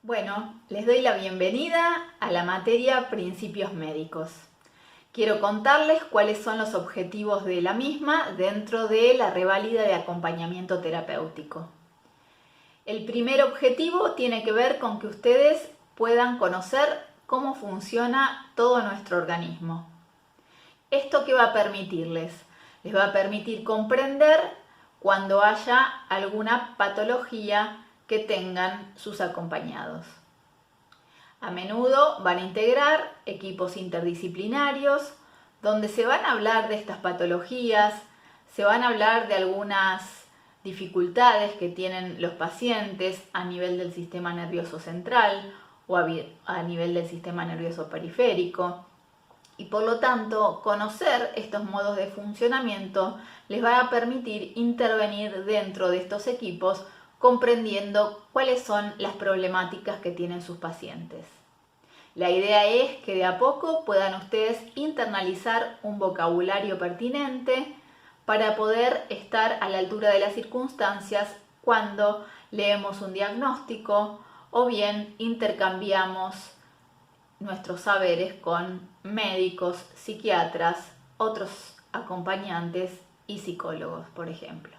Bueno, les doy la bienvenida a la materia Principios Médicos. Quiero contarles cuáles son los objetivos de la misma dentro de la reválida de acompañamiento terapéutico. El primer objetivo tiene que ver con que ustedes puedan conocer cómo funciona todo nuestro organismo. ¿Esto qué va a permitirles? Les va a permitir comprender cuando haya alguna patología que tengan sus acompañados. A menudo van a integrar equipos interdisciplinarios donde se van a hablar de estas patologías, se van a hablar de algunas dificultades que tienen los pacientes a nivel del sistema nervioso central o a nivel del sistema nervioso periférico. Y por lo tanto, conocer estos modos de funcionamiento les va a permitir intervenir dentro de estos equipos comprendiendo cuáles son las problemáticas que tienen sus pacientes. La idea es que de a poco puedan ustedes internalizar un vocabulario pertinente para poder estar a la altura de las circunstancias cuando leemos un diagnóstico o bien intercambiamos nuestros saberes con médicos, psiquiatras, otros acompañantes y psicólogos, por ejemplo.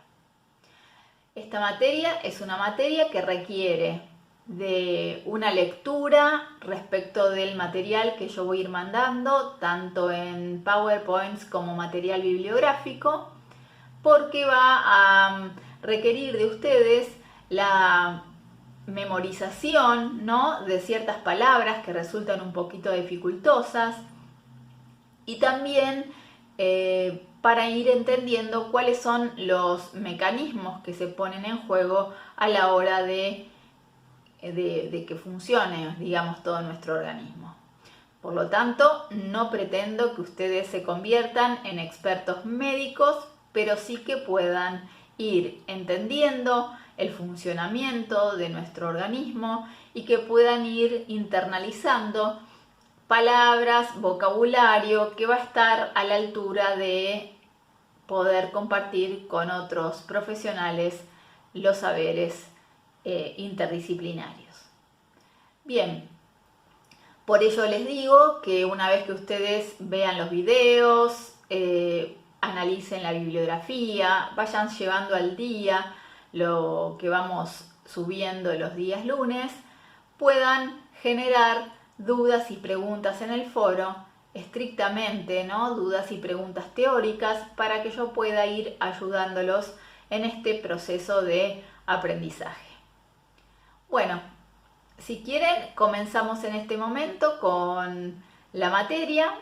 Esta materia es una materia que requiere de una lectura respecto del material que yo voy a ir mandando, tanto en PowerPoints como material bibliográfico, porque va a requerir de ustedes la memorización, ¿no?, de ciertas palabras que resultan un poquito dificultosas y también para ir entendiendo cuáles son los mecanismos que se ponen en juego a la hora de que funcione, digamos, todo nuestro organismo. Por lo tanto, no pretendo que ustedes se conviertan en expertos médicos, pero sí que puedan ir entendiendo el funcionamiento de nuestro organismo y que puedan ir internalizando palabras, vocabulario que va a estar a la altura de poder compartir con otros profesionales los saberes interdisciplinarios. Bien, por ello les digo que una vez que ustedes vean los videos, analicen la bibliografía, vayan llevando al día lo que vamos subiendo los días lunes, puedan generar dudas y preguntas en el foro, estrictamente, ¿no?, dudas y preguntas teóricas, para que yo pueda ir ayudándolos en este proceso de aprendizaje. Bueno, si quieren, comenzamos en este momento con la materia.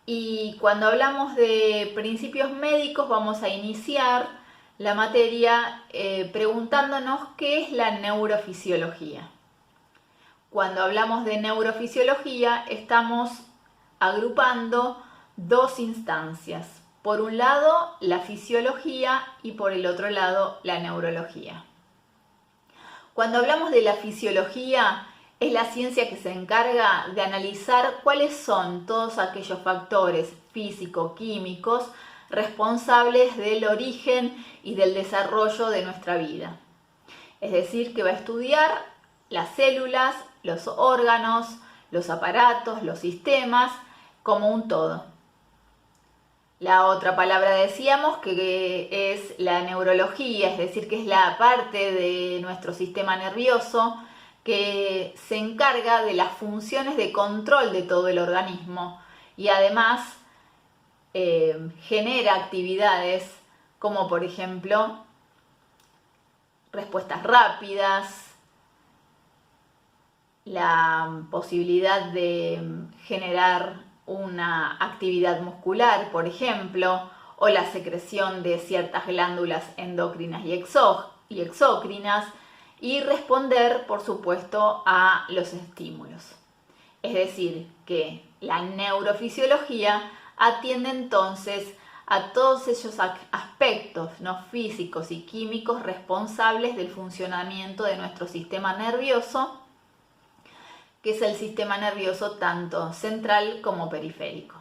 Y cuando hablamos de principios médicos vamos a iniciar la materia preguntándonos qué es la neurofisiología. Cuando hablamos de neurofisiología estamos agrupando dos instancias. Por un lado la fisiología y por el otro lado la neurología. Cuando hablamos de la fisiología, es la ciencia que se encarga de analizar cuáles son todos aquellos factores físico-químicos responsables del origen y del desarrollo de nuestra vida. Es decir, que va a estudiar las células, los órganos, los aparatos, los sistemas, como un todo. La otra palabra decíamos que es la neurología, es decir, que es la parte de nuestro sistema nervioso que se encarga de las funciones de control de todo el organismo y además genera actividades como, por ejemplo, respuestas rápidas, la posibilidad de generar una actividad muscular, por ejemplo, o la secreción de ciertas glándulas endocrinas y exócrinas, y responder, por supuesto, a los estímulos. Es decir, que la neurofisiología atiende entonces a todos esos aspectos, ¿no?, físicos y químicos responsables del funcionamiento de nuestro sistema nervioso, que es el sistema nervioso tanto central como periférico.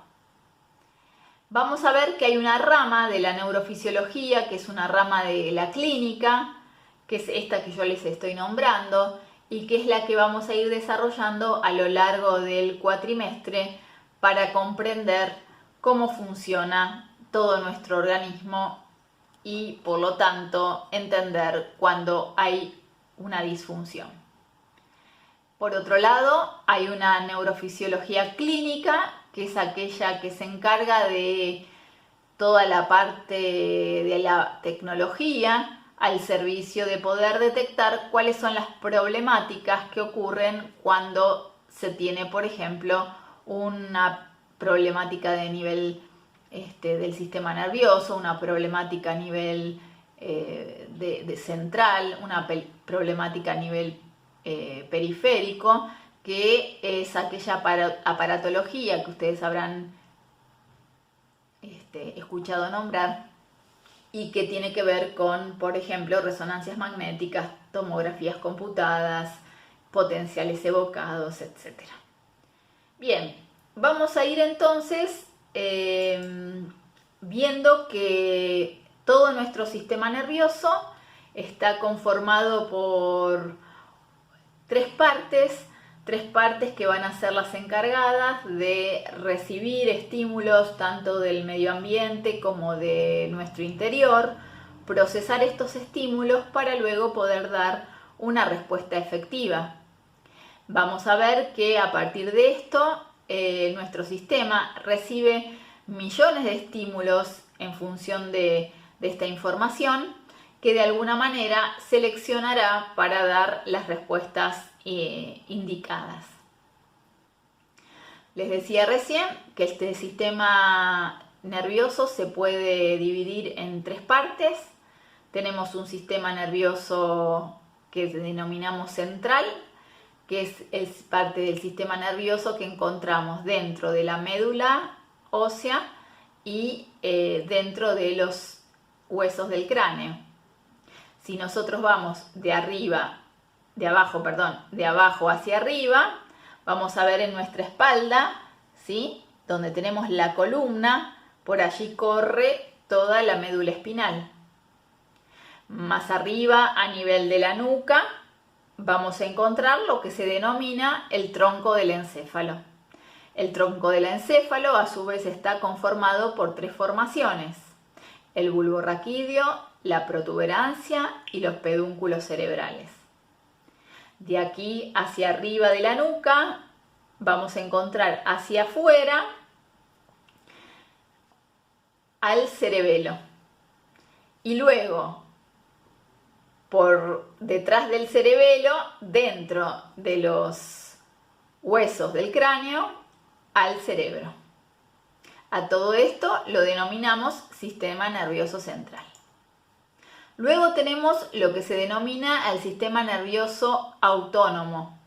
Vamos a ver que hay una rama de la neurofisiología, que es una rama de la clínica, que es esta que yo les estoy nombrando, y que es la que vamos a ir desarrollando a lo largo del cuatrimestre para comprender cómo funciona todo nuestro organismo y por lo tanto entender cuando hay una disfunción. Por otro lado, hay una neurofisiología clínica, que es aquella que se encarga de toda la parte de la tecnología al servicio de poder detectar cuáles son las problemáticas que ocurren cuando se tiene, por ejemplo, una problemática de nivel del sistema nervioso, una problemática a nivel de central, una problemática a nivel periférico, que es aquella aparatología que ustedes habrán escuchado nombrar y que tiene que ver con, por ejemplo, resonancias magnéticas, tomografías computadas, potenciales evocados, etc. Bien, vamos a ir entonces viendo que todo nuestro sistema nervioso está conformado por tres partes que van a ser las encargadas de recibir estímulos tanto del medio ambiente como de nuestro interior, procesar estos estímulos para luego poder dar una respuesta efectiva. Vamos a ver que a partir de esto nuestro sistema recibe millones de estímulos en función de esta información que de alguna manera seleccionará para dar las respuestas indicadas. Les decía recién que este sistema nervioso se puede dividir en tres partes. Tenemos un sistema nervioso que denominamos central, que es parte del sistema nervioso que encontramos dentro de la médula ósea y dentro de los huesos del cráneo. Si nosotros vamos de abajo hacia arriba, vamos a ver en nuestra espalda, ¿sí? Donde tenemos la columna, por allí corre toda la médula espinal. Más arriba, a nivel de la nuca, vamos a encontrar lo que se denomina el tronco del encéfalo. El tronco del encéfalo, a su vez, está conformado por tres formaciones: el bulbo raquídeo, la protuberancia y los pedúnculos cerebrales. De aquí hacia arriba de la nuca vamos a encontrar hacia afuera al cerebelo. Y luego, por detrás del cerebelo, dentro de los huesos del cráneo, al cerebro. A todo esto lo denominamos sistema nervioso central. Luego tenemos lo que se denomina el sistema nervioso autónomo.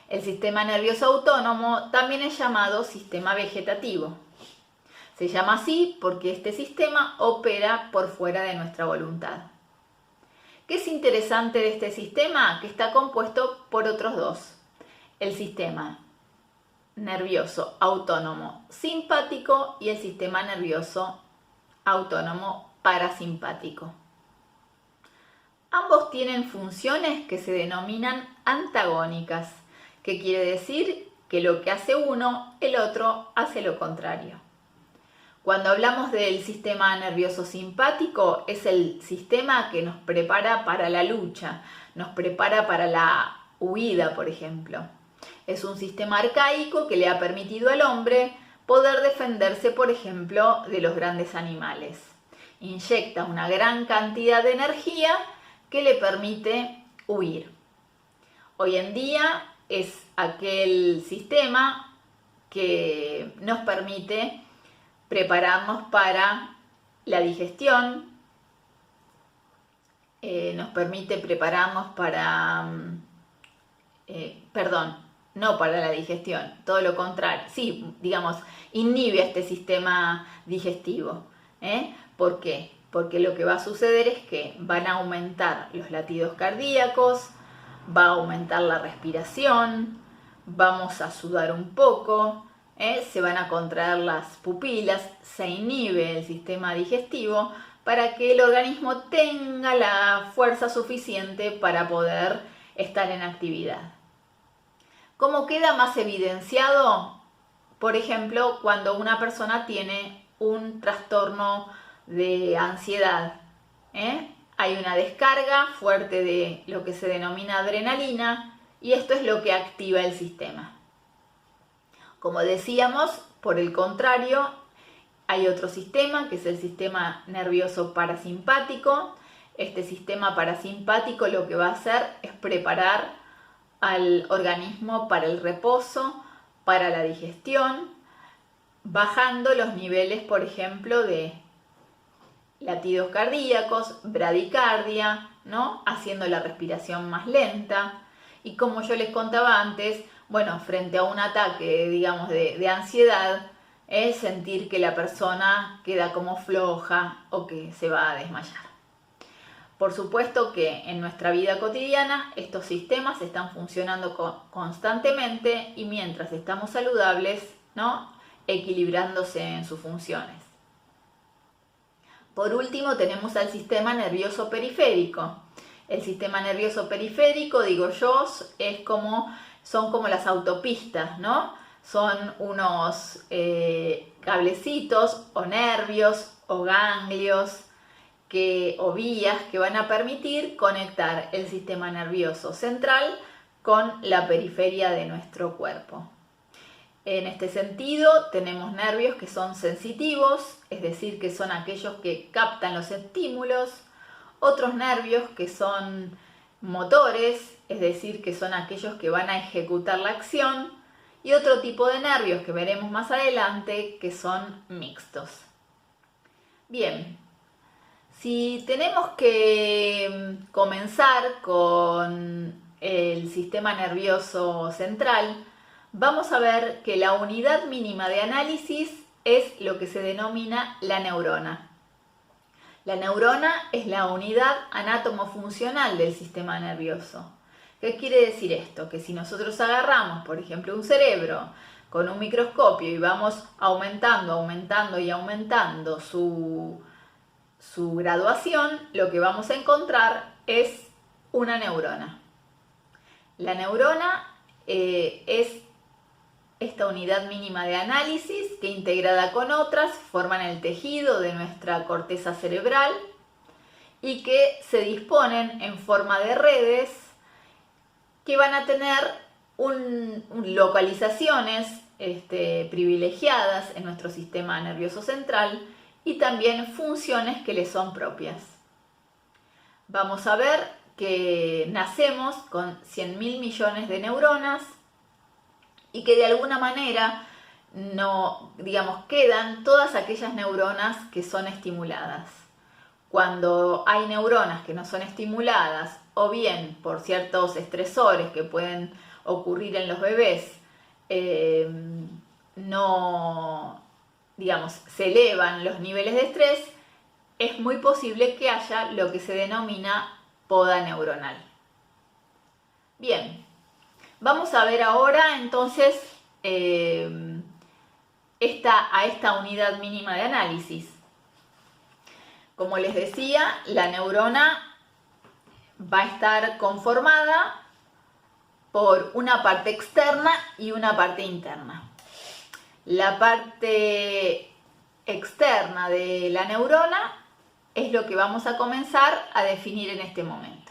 El sistema nervioso autónomo también es llamado sistema vegetativo. Se llama así porque este sistema opera por fuera de nuestra voluntad. ¿Qué es interesante de este sistema? Que está compuesto por otros dos: el sistema nervioso autónomo simpático y el sistema nervioso autónomo parasimpático. Ambos tienen funciones que se denominan antagónicas, que quiere decir que lo que hace uno, el otro hace lo contrario. Cuando hablamos del sistema nervioso simpático, es el sistema que nos prepara para la lucha, nos prepara para la huida, por ejemplo. Es un sistema arcaico que le ha permitido al hombre poder defenderse, por ejemplo, de los grandes animales. Inyecta una gran cantidad de energía que le permite huir. Hoy en día es aquel sistema que nos permite prepararnos para la digestión, nos permite prepararnos para, no para la digestión, todo lo contrario, sí, digamos, inhibe este sistema digestivo. ¿Por qué? Porque lo que va a suceder es que van a aumentar los latidos cardíacos, va a aumentar la respiración, vamos a sudar un poco, se van a contraer las pupilas, se inhibe el sistema digestivo para que el organismo tenga la fuerza suficiente para poder estar en actividad. ¿Cómo queda más evidenciado? Por ejemplo, cuando una persona tiene un trastorno de ansiedad, hay una descarga fuerte de lo que se denomina adrenalina y esto es lo que activa el sistema. Como decíamos, por el contrario, hay otro sistema que es el sistema nervioso parasimpático. Este sistema parasimpático lo que va a hacer es preparar al organismo para el reposo, para la digestión, bajando los niveles, por ejemplo, de latidos cardíacos, bradicardia, ¿no? Haciendo la respiración más lenta. Y como yo les contaba antes, bueno, frente a un ataque, digamos, de ansiedad, es sentir que la persona queda como floja o que se va a desmayar. Por supuesto que en nuestra vida cotidiana estos sistemas están funcionando constantemente y mientras estamos saludables, ¿no? Equilibrándose en sus funciones. Por último tenemos al sistema nervioso periférico. El sistema nervioso periférico, digo yo, son como las autopistas, ¿no? Son unos cablecitos o nervios o ganglios o vías que van a permitir conectar el sistema nervioso central con la periferia de nuestro cuerpo. En este sentido, tenemos nervios que son sensitivos, es decir, que son aquellos que captan los estímulos, otros nervios que son motores, es decir, que son aquellos que van a ejecutar la acción, y otro tipo de nervios que veremos más adelante que son mixtos. Bien, si tenemos que comenzar con el sistema nervioso central, vamos a ver que la unidad mínima de análisis es lo que se denomina la neurona. La neurona es la unidad anátomo-funcional del sistema nervioso. ¿Qué quiere decir esto? Que si nosotros agarramos, por ejemplo, un cerebro con un microscopio y vamos aumentando su graduación, lo que vamos a encontrar es una neurona. La neurona es esta unidad mínima de análisis que integrada con otras forman el tejido de nuestra corteza cerebral y que se disponen en forma de redes que van a tener localizaciones privilegiadas en nuestro sistema nervioso central y también funciones que le son propias. Vamos a ver que nacemos con 100.000 millones de neuronas y que de alguna manera quedan todas aquellas neuronas que son estimuladas. Cuando hay neuronas que no son estimuladas o bien por ciertos estresores que pueden ocurrir en los bebés, se elevan los niveles de estrés, es muy posible que haya lo que se denomina poda neuronal. Bien, vamos a ver ahora entonces a esta unidad mínima de análisis. Como les decía, la neurona va a estar conformada por una parte externa y una parte interna. La parte externa de la neurona es lo que vamos a comenzar a definir en este momento.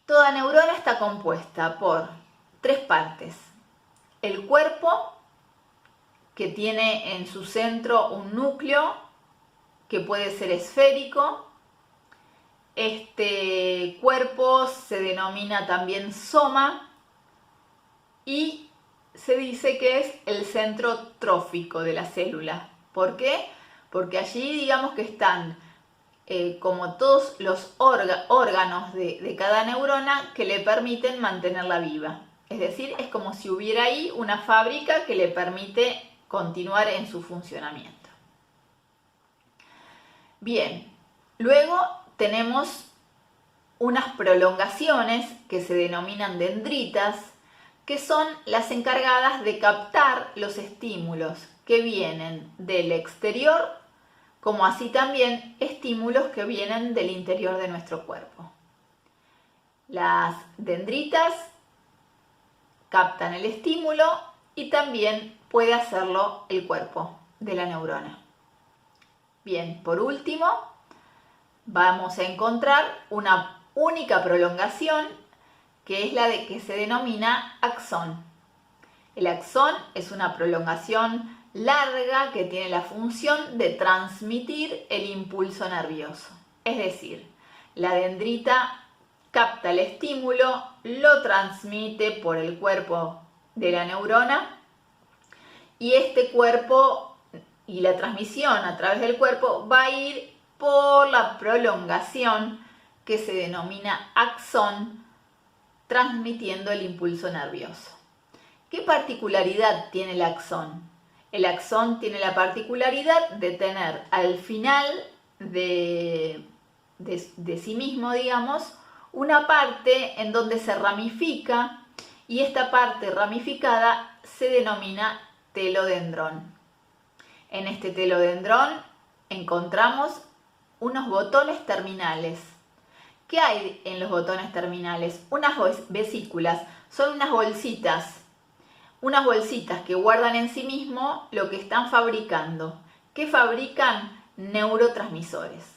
Toda neurona está compuesta por tres partes. El cuerpo, que tiene en su centro un núcleo que puede ser esférico. Este cuerpo se denomina también soma y se dice que es el centro trófico de la célula. ¿Por qué? Porque allí digamos que están como todos los órganos de cada neurona que le permiten mantenerla viva. Es decir, es como si hubiera ahí una fábrica que le permite continuar en su funcionamiento. Bien, luego tenemos unas prolongaciones que se denominan dendritas, que son las encargadas de captar los estímulos que vienen del exterior, como así también estímulos que vienen del interior de nuestro cuerpo. Las dendritas captan el estímulo y también puede hacerlo el cuerpo de la neurona. Bien, por último, vamos a encontrar una única prolongación que es la que se denomina axón. El axón es una prolongación larga que tiene la función de transmitir el impulso nervioso. Es decir, la dendrita capta el estímulo, lo transmite por el cuerpo de la neurona y este cuerpo y la transmisión a través del cuerpo va a ir por la prolongación que se denomina axón, transmitiendo el impulso nervioso. ¿Qué particularidad tiene el axón? El axón tiene la particularidad de tener al final de sí mismo, digamos, una parte en donde se ramifica y esta parte ramificada se denomina telodendrón. En este telodendrón encontramos unos botones terminales. ¿Qué hay en los botones terminales? Unas vesículas, son unas bolsitas que guardan en sí mismo lo que están fabricando. ¿Qué fabrican? Neurotransmisores.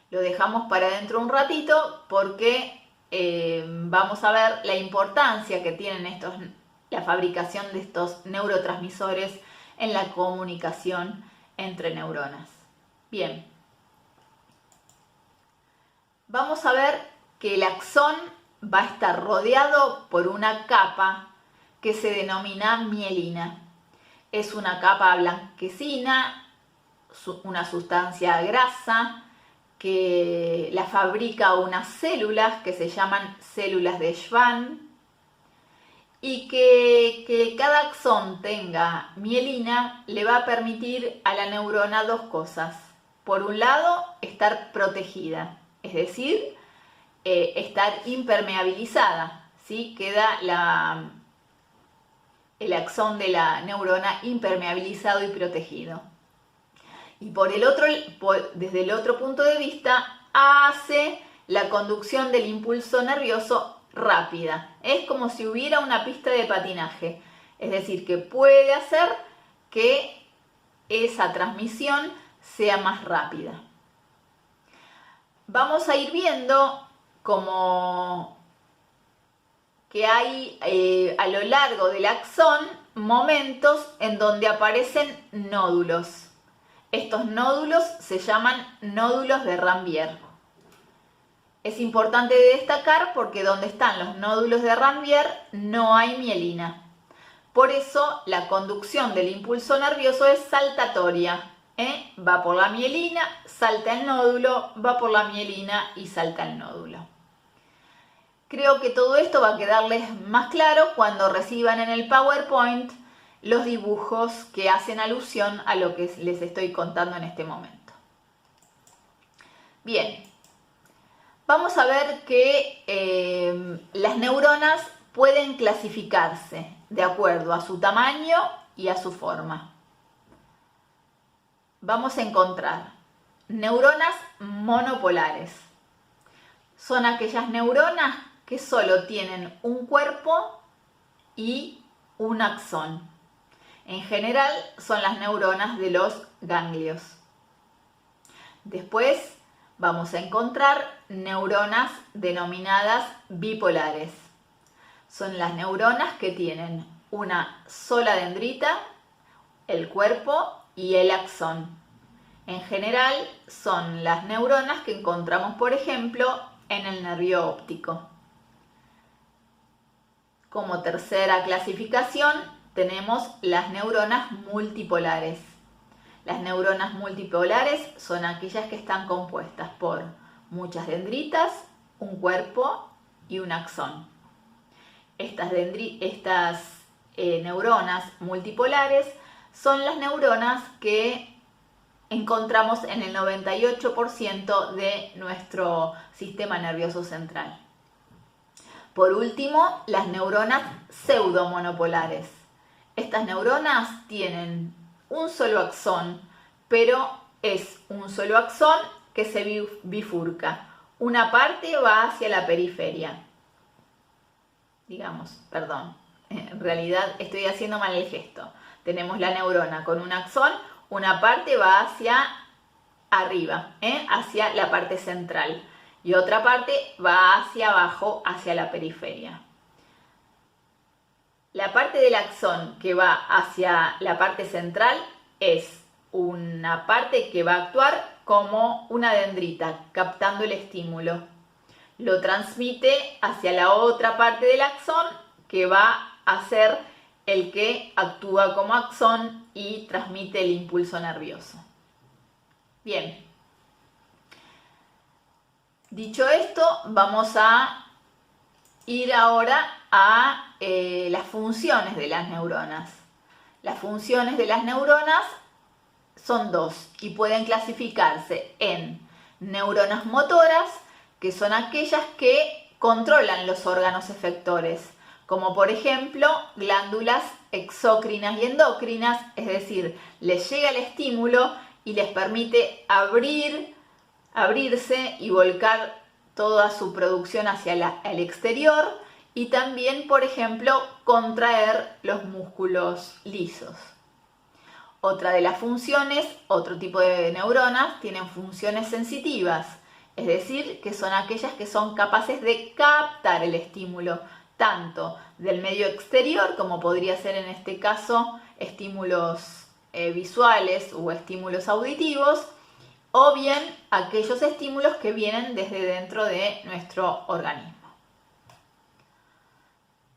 Lo dejamos para dentro un ratito porque vamos a ver la importancia que tienen la fabricación de estos neurotransmisores en la comunicación entre neuronas. Bien, vamos a ver que el axón va a estar rodeado por una capa que se denomina mielina. Es una capa blanquecina, una sustancia grasa que la fabrica unas células que se llaman células de Schwann y que cada axón tenga mielina le va a permitir a la neurona dos cosas. Por un lado, estar protegida, es decir, estar impermeabilizada, ¿sí? Queda el axón de la neurona impermeabilizado y protegido. Y desde el otro punto de vista, hace la conducción del impulso nervioso rápida. Es como si hubiera una pista de patinaje. Es decir, que puede hacer que esa transmisión sea más rápida. Vamos a ir viendo como que hay a lo largo del axón momentos en donde aparecen nódulos. Estos nódulos se llaman nódulos de Ranvier. Es importante destacar porque donde están los nódulos de Ranvier no hay mielina. Por eso la conducción del impulso nervioso es saltatoria. Va por la mielina, salta el nódulo, va por la mielina y salta el nódulo. Creo que todo esto va a quedarles más claro cuando reciban en el PowerPoint los dibujos que hacen alusión a lo que les estoy contando en este momento. Bien, vamos a ver que las neuronas pueden clasificarse de acuerdo a su tamaño y a su forma. Vamos a encontrar neuronas monopolares. Son aquellas neuronas que solo tienen un cuerpo y un axón. En general son las neuronas de los ganglios. Después vamos a encontrar neuronas denominadas bipolares. Son las neuronas que tienen una sola dendrita, el cuerpo y el axón. En general son las neuronas que encontramos, por ejemplo, en el nervio óptico. Como tercera clasificación tenemos las neuronas multipolares. Las neuronas multipolares son aquellas que están compuestas por muchas dendritas, un cuerpo y un axón. Estas neuronas multipolares son las neuronas que encontramos en el 98% de nuestro sistema nervioso central. Por último, las neuronas pseudomonopolares. Estas neuronas tienen un solo axón, pero es un solo axón que se bifurca. una parte va hacia la periferia. Digamos, perdón, en realidad estoy haciendo mal el gesto. Tenemos la neurona con un axón, una parte va hacia arriba, hacia la parte central, y otra parte va hacia abajo, hacia la periferia. La parte del axón que va hacia la parte central es una parte que va a actuar como una dendrita, captando el estímulo. Lo transmite hacia la otra parte del axón, que va a ser el que actúa como axón y transmite el impulso nervioso. Bien. Dicho esto, vamos a ir ahora a las funciones de las neuronas. Las funciones de las neuronas son dos y pueden clasificarse en neuronas motoras, que son aquellas que controlan los órganos efectores, como por ejemplo glándulas exócrinas y endócrinas, es decir, les llega el estímulo y les permite abrirse y volcar toda su producción hacia el exterior, y también, por ejemplo, contraer los músculos lisos. Otra de las funciones, otro tipo de neuronas, tienen funciones sensitivas, es decir, que son aquellas que son capaces de captar el estímulo, tanto del medio exterior, como podría ser en este caso estímulos visuales o estímulos auditivos, o bien aquellos estímulos que vienen desde dentro de nuestro organismo.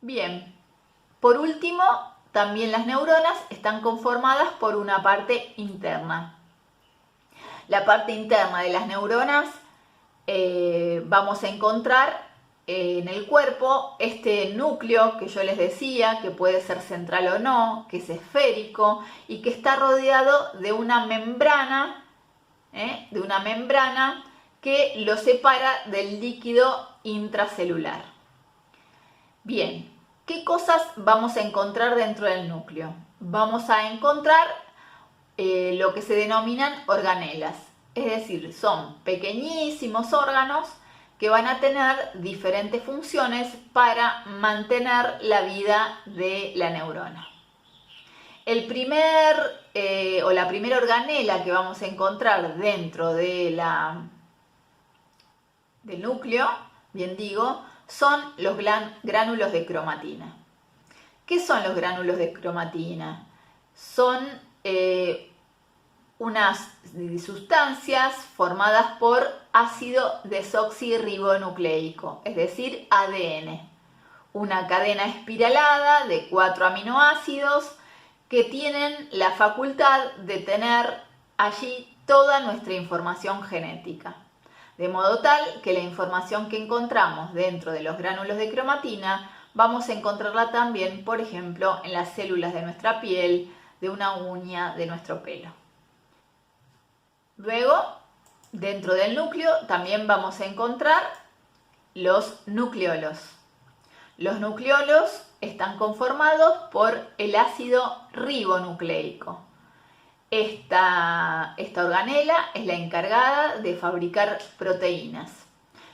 Bien, por último, también las neuronas están conformadas por una parte interna. La parte interna de las neuronas vamos a encontrar en el cuerpo este núcleo que yo les decía, que puede ser central o no, que es esférico y que está rodeado de una membrana, que lo separa del líquido intracelular. Bien, ¿qué cosas vamos a encontrar dentro del núcleo? Vamos a encontrar lo que se denominan organelas, es decir, son pequeñísimos órganos que van a tener diferentes funciones para mantener la vida de la neurona. La primera organela que vamos a encontrar dentro de del núcleo, bien digo, son los gránulos de cromatina. ¿Qué son los gránulos de cromatina? Son unas sustancias formadas por ácido desoxirribonucleico, es decir, ADN. Una cadena espiralada de 4 aminoácidos que tienen la facultad de tener allí toda nuestra información genética. De modo tal que la información que encontramos dentro de los gránulos de cromatina vamos a encontrarla también, por ejemplo, en las células de nuestra piel, de una uña, de nuestro pelo. Luego, dentro del núcleo también vamos a encontrar los nucleolos. Los nucleolos están conformados por el ácido ribonucleico. Esta organela es la encargada de fabricar proteínas.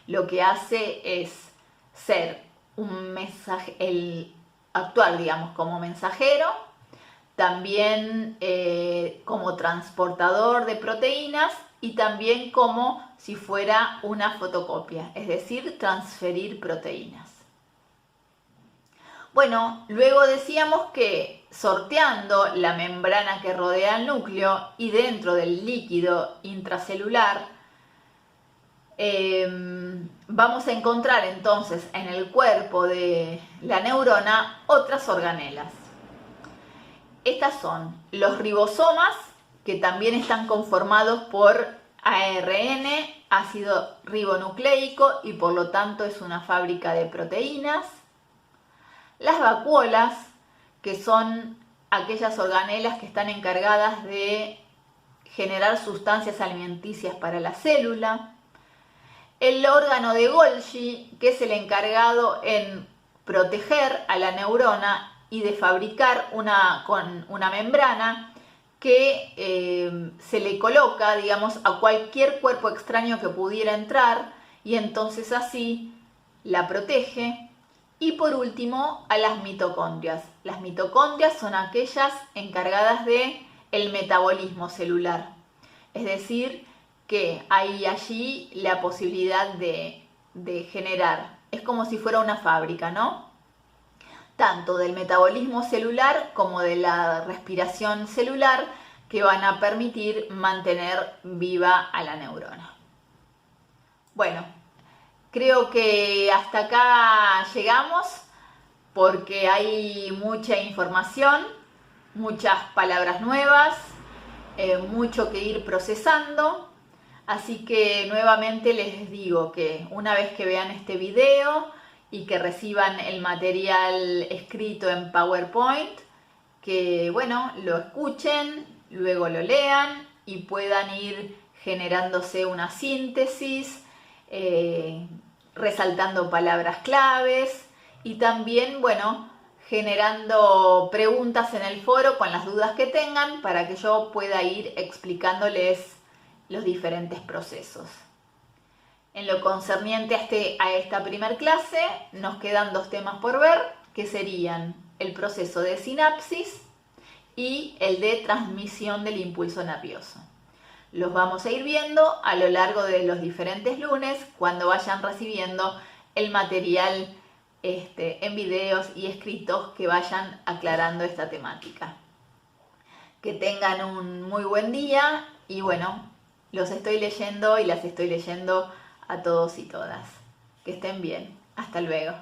Lo que hace es ser actuar, digamos, como mensajero, también como transportador de proteínas y también como si fuera una fotocopia, es decir, transferir proteínas. Bueno, luego decíamos que sorteando la membrana que rodea el núcleo y dentro del líquido intracelular, vamos a encontrar entonces en el cuerpo de la neurona otras organelas. Estas son los ribosomas, que también están conformados por ARN, ácido ribonucleico, y por lo tanto es una fábrica de proteínas. Las vacuolas, que son aquellas organelas que están encargadas de generar sustancias alimenticias para la célula. El órgano de Golgi, que es el encargado en proteger a la neurona y de fabricar una membrana que se le coloca, digamos, a cualquier cuerpo extraño que pudiera entrar y entonces así la protege. Y por último, a las mitocondrias. Las mitocondrias son aquellas encargadas de el metabolismo celular. Es decir, que hay allí la posibilidad de generar, es como si fuera una fábrica, ¿no? Tanto del metabolismo celular como de la respiración celular, que van a permitir mantener viva a la neurona. Bueno, creo que hasta acá llegamos porque hay mucha información, muchas palabras nuevas, mucho que ir procesando. Así que nuevamente les digo que una vez que vean este video y que reciban el material escrito en PowerPoint, que bueno, lo escuchen, luego lo lean y puedan ir generándose una síntesis, resaltando palabras claves y también, bueno, generando preguntas en el foro con las dudas que tengan para que yo pueda ir explicándoles los diferentes procesos. En lo concerniente a esta primer clase, nos quedan 2 temas por ver, que serían el proceso de sinapsis y el de transmisión del impulso nervioso. Los vamos a ir viendo a lo largo de los diferentes lunes cuando vayan recibiendo el material en videos y escritos que vayan aclarando esta temática. Que tengan un muy buen día y bueno, los estoy leyendo y las estoy leyendo a todos y todas. Que estén bien. Hasta luego.